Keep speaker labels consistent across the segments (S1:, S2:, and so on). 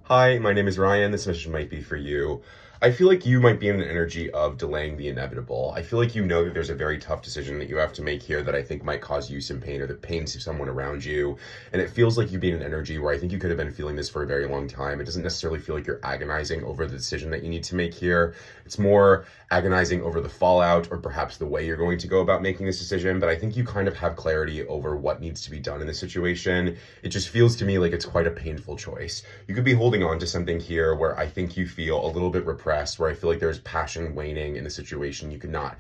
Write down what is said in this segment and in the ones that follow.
S1: Hi, my name is Ryan. This mission might be for you. I feel like you might be in an energy of delaying the inevitable. I feel like you know that there's a very tough decision that you have to make here that I think might cause you some pain or that pains someone around you. And it feels like you being in an energy where I think you could have been feeling this for a very long time. It doesn't necessarily feel like you're agonizing over the decision that you need to make here. It's more agonizing over the fallout or perhaps the way you're going to go about making this decision. But I think you kind of have clarity over what needs to be done in this situation. It just feels to me like it's quite a painful choice. You could be holding on to something here where I think you feel a little bit repressed, where I feel like there's passion waning in the situation. You could not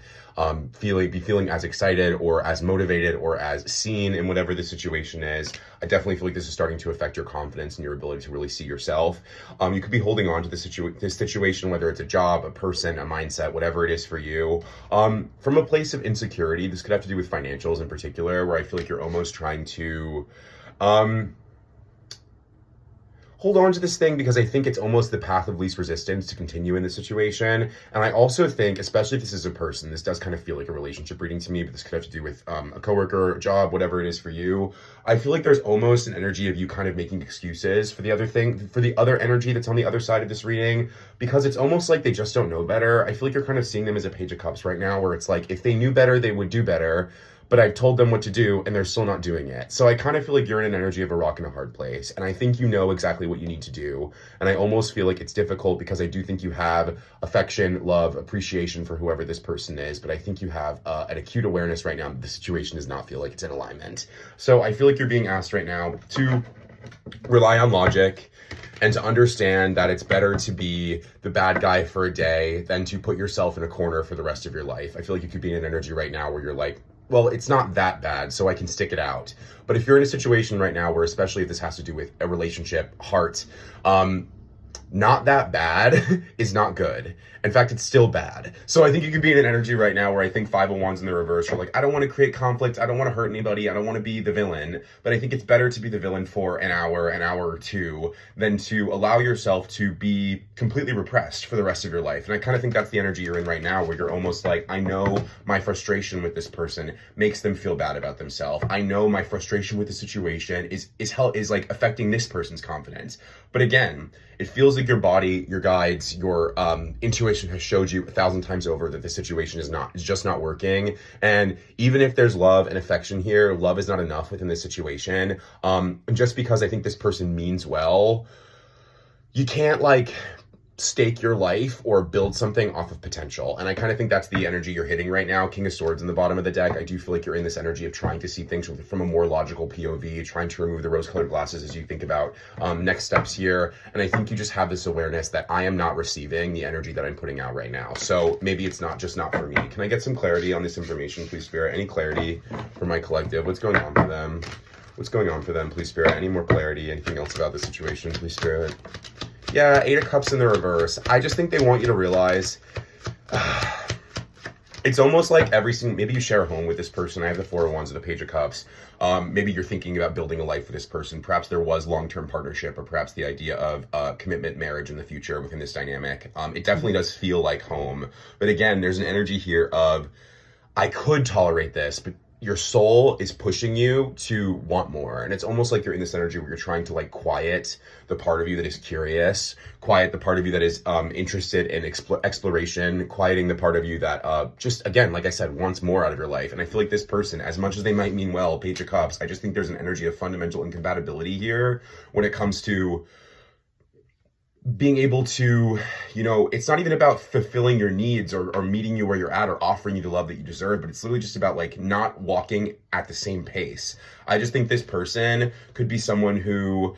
S1: be feeling as excited or as motivated or as seen in whatever the situation is. I definitely feel like this is starting to affect your confidence and your ability to really see yourself. You could be holding on to this situation, whether it's a job, a person, a mindset, whatever it is for you, from a place of insecurity. This could have to do with financials in particular, where I feel like you're almost trying to hold on to this thing because I think it's almost the path of least resistance to continue in this situation. And I also think, especially if this is a person, this does kind of feel like a relationship reading to me, but this could have to do with a coworker, a job, whatever it is for you. I feel like there's almost an energy of you kind of making excuses for the other energy that's on the other side of this reading, because it's almost like they just don't know better. I feel like you're kind of seeing them as a Page of Cups right now, where it's like, if they knew better, they would do better. But I've told them what to do and they're still not doing it. So I kind of feel like you're in an energy of a rock and a hard place. And I think you know exactly what you need to do. And I almost feel like it's difficult because I do think you have affection, love, appreciation for whoever this person is. But I think you have an acute awareness right now that the situation does not feel like it's in alignment. So I feel like you're being asked right now to rely on logic and to understand that it's better to be the bad guy for a day than to put yourself in a corner for the rest of your life. I feel like you could be in an energy right now where you're like, well, it's not that bad, so I can stick it out. But if you're in a situation right now where, especially if this has to do with a relationship, heart, not that bad is not good. In fact, it's still bad. So I think you could be in an energy right now where I think Five of Wands in the reverse are like, I don't want to create conflict. I don't want to hurt anybody. I don't want to be the villain. But I think it's better to be the villain for an hour or two, than to allow yourself to be completely repressed for the rest of your life. And I kind of think that's the energy you're in right now, where you're almost like, I know my frustration with this person makes them feel bad about themselves. I know my frustration with the situation is like affecting this person's confidence. But again, it feels like your body, your guides, your intuition has showed you 1,000 times over that the situation is just not working. And even if there's love and affection here, love is not enough within this situation. Just because I think this person means well, you can't like stake your life or build something off of potential. And I kind of think that's the energy you're hitting right now. King of Swords in the bottom of the deck. I do feel like you're in this energy of trying to see things from a more logical POV, trying to remove the rose-colored glasses as you think about next steps here. And I think you just have this awareness that I am not receiving the energy that I'm putting out right now. So maybe it's not for me. Can I get some clarity on this information, please, Spirit? Any clarity for my collective? What's going on for them? What's going on for them, please, Spirit? Any more clarity? Anything else about the situation, please, Spirit? Yeah, Eight of Cups in the reverse. I just think they want you to realize it's almost like maybe you share a home with this person. I have the Four of Wands and the Page of Cups. Maybe you're thinking about building a life with this person. Perhaps there was long-term partnership, or perhaps the idea of commitment, marriage in the future within this dynamic. It definitely does feel like home. But again, there's an energy here of, I could tolerate this, but your soul is pushing you to want more. And it's almost like you're in this energy where you're trying to like quiet the part of you that is curious, quiet the part of you that is interested in exploration, quieting the part of you that just, again, like I said, wants more out of your life. And I feel like this person, as much as they might mean well, Page of Cups, I just think there's an energy of fundamental incompatibility here when it comes to being able to, it's not even about fulfilling your needs or meeting you where you're at or offering you the love that you deserve, but it's literally just about like not walking at the same pace. I just think this person could be someone who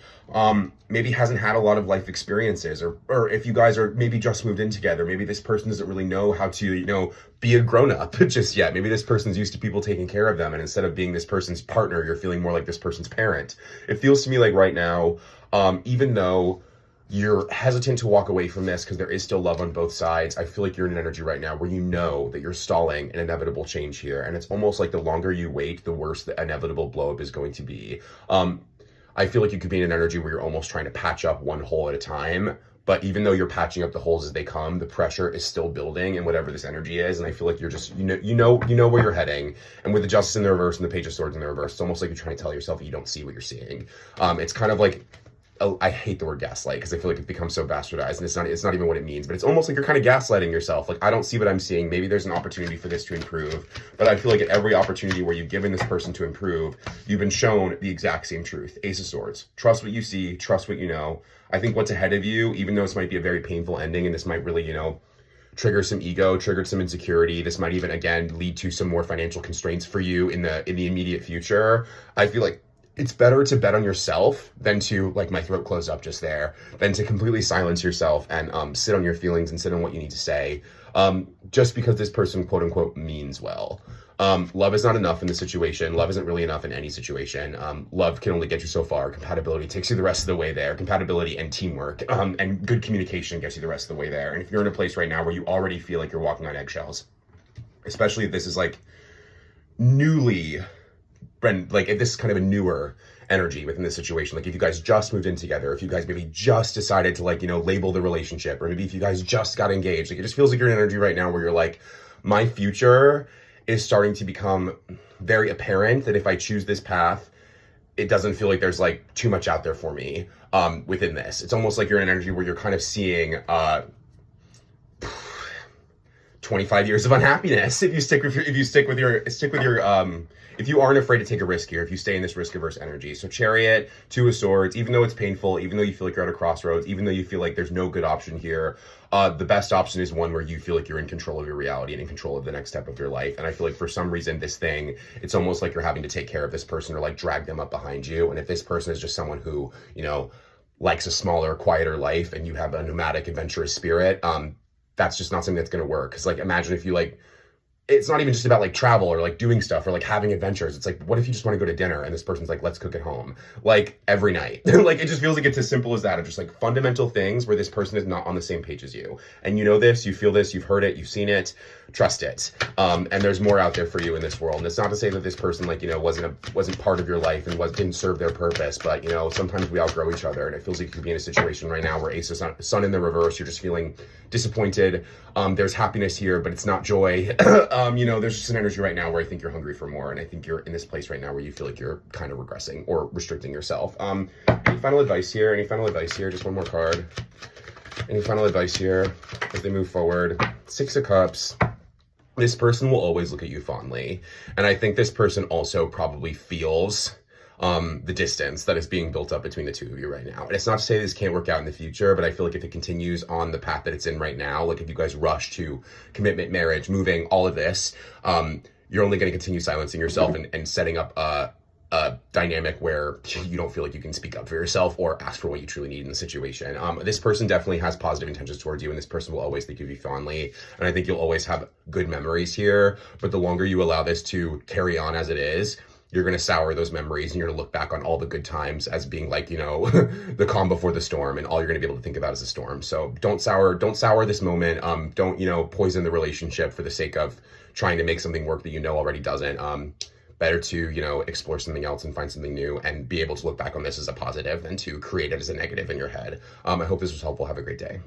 S1: maybe hasn't had a lot of life experiences, or if you guys are maybe just moved in together, maybe this person doesn't really know how to, be a grown-up just yet. Maybe this person's used to people taking care of them, and instead of being this person's partner, you're feeling more like this person's parent. It feels to me like right now, even though you're hesitant to walk away from this because there is still love on both sides, I feel like you're in an energy right now where you know that you're stalling an inevitable change here. And it's almost like the longer you wait, the worse the inevitable blow up is going to be. I feel like you could be in an energy where you're almost trying to patch up one hole at a time. But even though you're patching up the holes as they come, the pressure is still building in whatever this energy is. And I feel like you're just, you know where you're heading. And with the Justice in the reverse and the Page of Swords in the reverse, it's almost like you're trying to tell yourself that you don't see what you're seeing. It's kind of like I hate the word gaslight because I feel like it's become so bastardized and it's not even what it means, but it's almost like you're kind of gaslighting yourself. Like, I don't see what I'm seeing. Maybe there's an opportunity for this to improve, but I feel like at every opportunity where you've given this person to improve, you've been shown the exact same truth. Ace of Swords. Trust what you see, trust what you know. I think what's ahead of you, even though this might be a very painful ending and this might really, trigger some ego, trigger some insecurity. This might even, again, lead to some more financial constraints for you in the immediate future. I feel like it's better to bet on yourself than to, like, my throat closed up just there, than to completely silence yourself and sit on your feelings and sit on what you need to say, just because this person, quote unquote, means well. Love is not enough in this situation. Love isn't really enough in any situation. Love can only get you so far. Compatibility takes you the rest of the way there. Compatibility and teamwork, and good communication gets you the rest of the way there. And if you're in a place right now where you already feel like you're walking on eggshells, especially if this is like newly, like if this is kind of a newer energy within this situation, like if you guys just moved in together, if you guys maybe just decided to, like, label the relationship, or maybe if you guys just got engaged, like it just feels like you're in energy right now where you're like, my future is starting to become very apparent that if I choose this path, it doesn't feel like there's like too much out there for me within this. It's almost like you're in energy where you're kind of seeing 25 years of unhappiness if you aren't afraid to take a risk here, if you stay in this risk-averse energy. So Chariot, Two of Swords, even though it's painful, even though you feel like you're at a crossroads, even though you feel like there's no good option here, the best option is one where you feel like you're in control of your reality and in control of the next step of your life. And I feel like for some reason, this thing, it's almost like you're having to take care of this person or like drag them up behind you. And if this person is just someone who, likes a smaller, quieter life, and you have a nomadic, adventurous spirit, that's just not something that's going to work. Because, like, imagine if you, it's not even just about like travel or like doing stuff or like having adventures. It's like, what if you just want to go to dinner and this person's like, let's cook at home, like every night? Like, it just feels like it's as simple as that, of just like fundamental things where this person is not on the same page as you. And you know this, you feel this, you've heard it, you've seen it, trust it. And there's more out there for you in this world. And it's not to say that this person, like, wasn't part of your life and didn't serve their purpose, but sometimes we outgrow each other. And it feels like you could be in a situation right now where Ace of Sun in the reverse, you're just feeling disappointed. There's happiness here, but it's not joy. There's just an energy right now where I think you're hungry for more. And I think you're in this place right now where you feel like you're kind of regressing or restricting yourself. Any final advice here? Just one more card. Any final advice here as they move forward? Six of Cups. This person will always look at you fondly. And I think this person also probably feels the distance that is being built up between the two of you right now. And it's not to say this can't work out in the future, but I feel like if it continues on the path that it's in right now, like if you guys rush to commitment, marriage, moving, all of this, you're only going to continue silencing yourself and setting up a dynamic where you don't feel like you can speak up for yourself or ask for what you truly need in the situation. This person definitely has positive intentions towards you, and this person will always think of you fondly. And I think you'll always have good memories here. But the longer you allow this to carry on as it is, you're going to sour those memories, and you're going to look back on all the good times as being like, the calm before the storm, and all you're going to be able to think about is the storm. So don't sour this moment. Don't, poison the relationship for the sake of trying to make something work that already doesn't. Better to, explore something else and find something new and be able to look back on this as a positive than to create it as a negative in your head. I hope this was helpful. Have a great day.